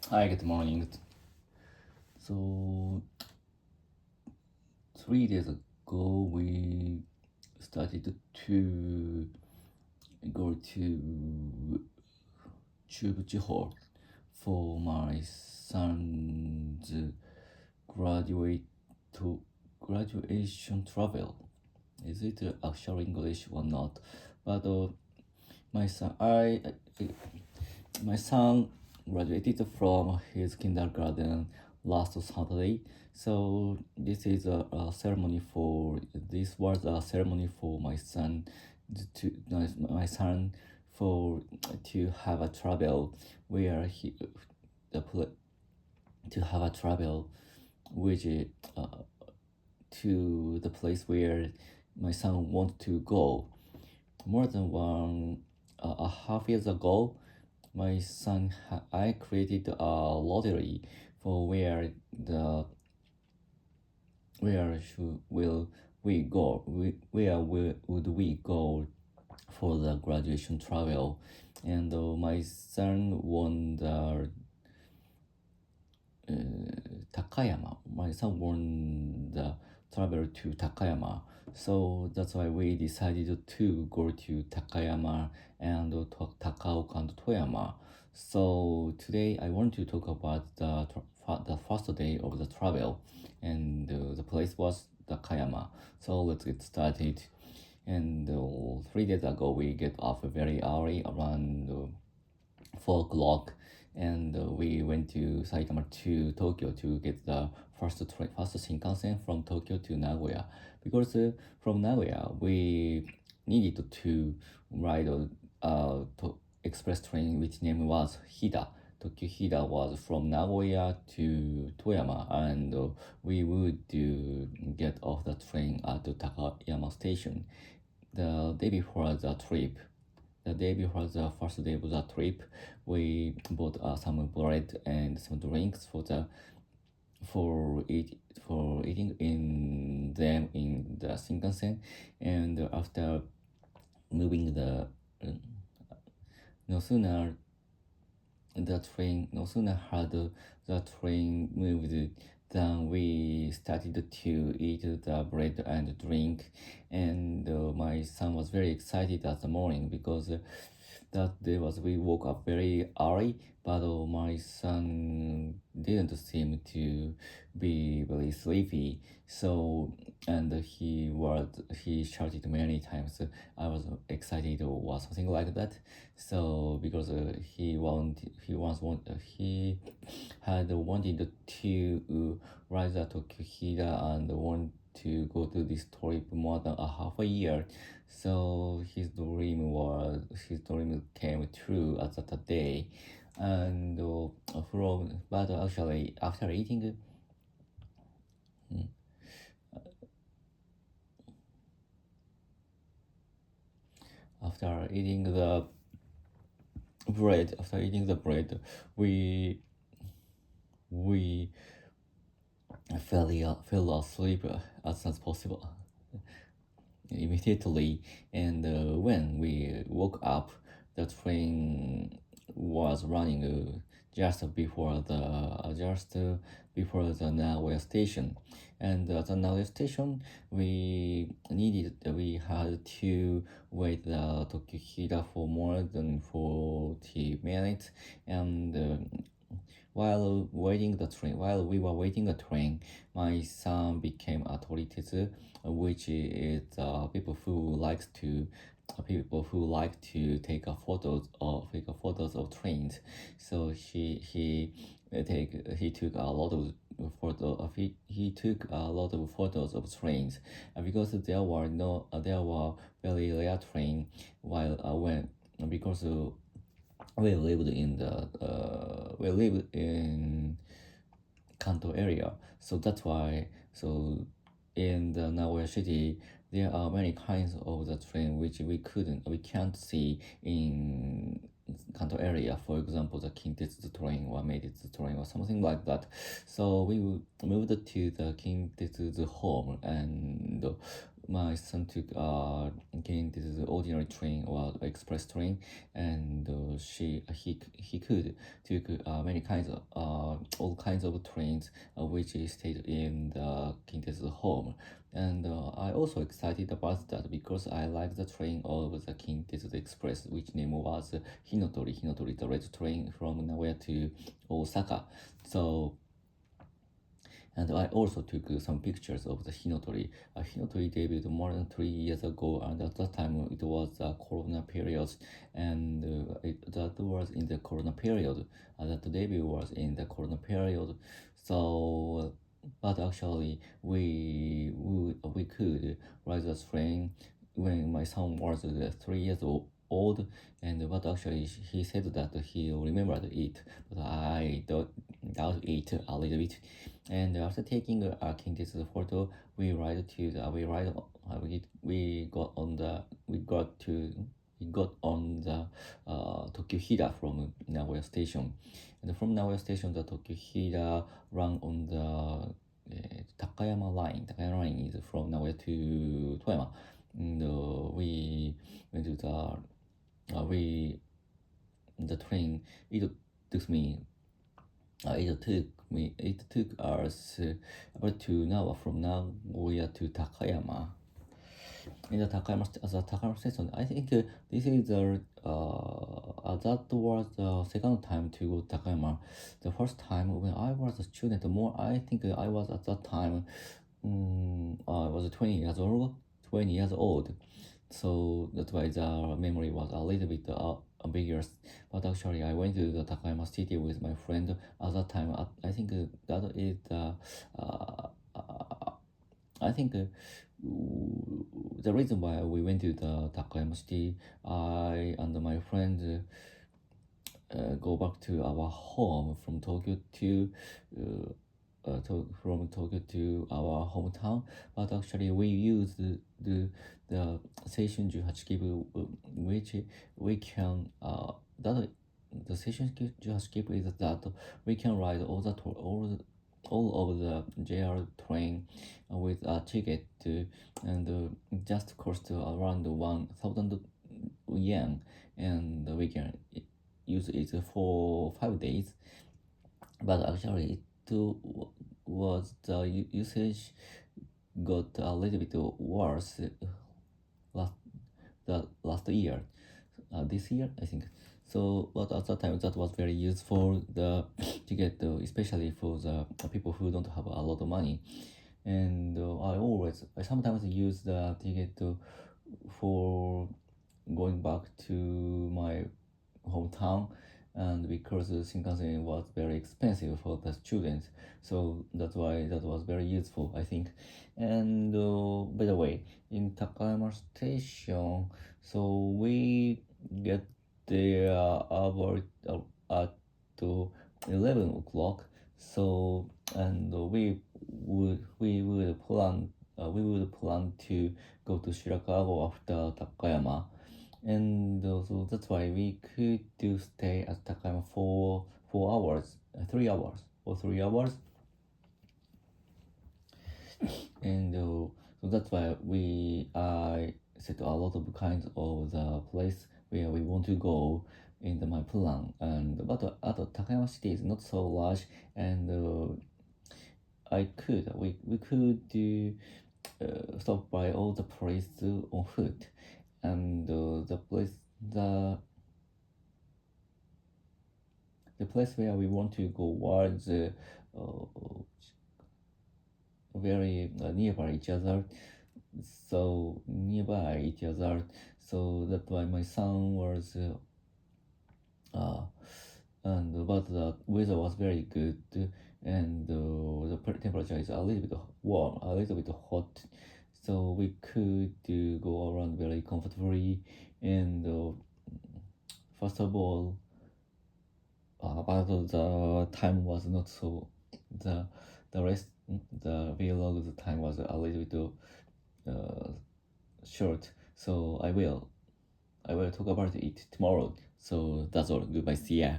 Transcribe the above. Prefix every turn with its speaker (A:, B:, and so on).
A: Hi, good morning. So, 3 days ago, we started to go to Chubuchi Hall for my son's graduate to graduation travel. Is it actual English or not? But my son, my son graduated from his kindergarten last Saturday. So this was a ceremony for my son for to have a travel where he the to have a travel which to the place where my son wants to go. More than one a half years ago, I created a lottery for where should will we go would we go for the graduation travel, and my son won the Takayama. My son won the travel to Takayama, so that's why we decided to go to Takayama and Takaoka and Toyama. So today I want to talk about the first day of the travel, and the place was Takayama. So let's get started. And 3 days ago we get off very early around 4 o'clock, and we went to Saitama to Tokyo to get the first Shinkansen from Tokyo to Nagoya, because from Nagoya we needed to ride express train which name was Hida. Tokyo Hida was from Nagoya to Toyama, and we would get off the train at the Takayama station. The day before the first day of the trip, we bought some bread and some drinks for eat for eating in them in the Shinkansen, and after moving uh, no sooner no sooner had the train moved than we started to eat the bread and drink, and my son was very excited at the morning because that day was we woke up very early, but my son didn't seem to be very sleepy. So and he shouted many times. I was excited or something like that. So because he had wanted to ride the Tokyo and want to go to this trip more than a half a year. So his dream came true at that day, and from but actually mm, after eating the bread, we we fell asleep as soon as possible immediately, and when we woke up, the train was running just before the Nagoya station, and at the Nagoya station we had to wait the Tokyo for more than 40 minutes, and while we were waiting the train, my son became a toritsu, which is people who like to take a photos of trains. So he took a lot of he took a lot of photos of trains, because there were very rare train while when because we lived in Kanto area. So that's why, so in the Nagoya city, there are many kinds of the train which we can't see in Kanto area. For example, the Kintetsu train or Meidetsu train or something like that. So we moved to the Kintetsu home, and my son took again this is the ordinary train or express train, and he could took many kinds of all kinds of trains which stayed in the Kintetsu home. And I also excited about that because I like the train of the Kintetsu Express, which name was Hinotori. Hinotori, the red train from Nagoya to Osaka. So, and I also took some pictures of the Hinotori. Hinotori debuted more than 3 years ago, and at that time it was a Corona period, and that was in the Corona period. That debut was in the Corona period. So, but actually we could ride the train when my son was 3 years old, and but actually he said that he remembered it, but I doubt it a little bit. And after taking a Kintetsu photo, we ride to the we got on the Tokyo Hida from Nagoya Station, and from Nagoya Station the Tokyo Hida ran on the Takayama line. Takayama line is from Nagoya to Toyama. And we went to the train. It took us about 2 hours from Nagoya to Takayama. In the Takayama station, I think this is that was the second time to go to Takayama. The first time when I was a student, I think I was at that time, I was 20 years old. 20 years old. So that's why the memory was a little bit bigger. But actually, I went to the Takayama City with my friend at that time. I think that is I think the reason why we went to the Takayama City, I and my friend go back to our home from Tokyo from Tokyo to our hometown, but actually we used the Seishun Juhachikibu, which we can that the Seishun Juhachikibu is that we can ride all of the JR train with a ticket and just cost around 1,000 yen, and we can use it for 5 days. But actually it was the usage got a little bit worse last year, this year I think. So, but at that time that was very useful to get especially for the people who don't have a lot of money. And I sometimes use the ticket for going back to my hometown, and because the Shinkansen was very expensive for the students, so that's why that was very useful, I think. And by the way, in Takayama Station, so we get there about at 11 o'clock. So, and we would plan to go to Shirakago after Takayama, and so that's why we could stay at Takayama for 4 hours, 3 hours, or 3 hours. And so that's why I set a lot of kinds of the place where we want to go in my plan. And but Takayama City is not so large, and we could stop by all the places on foot, and the place where we want to go was very nearby each other. So that's why my son was but the weather was very good, and the temperature is a little bit warm, a little bit hot, so we could go around very comfortably. And first of all, but the time was not so the vlog, the time was a little bit short, so I will talk about it tomorrow. So that's all. Goodbye. See ya.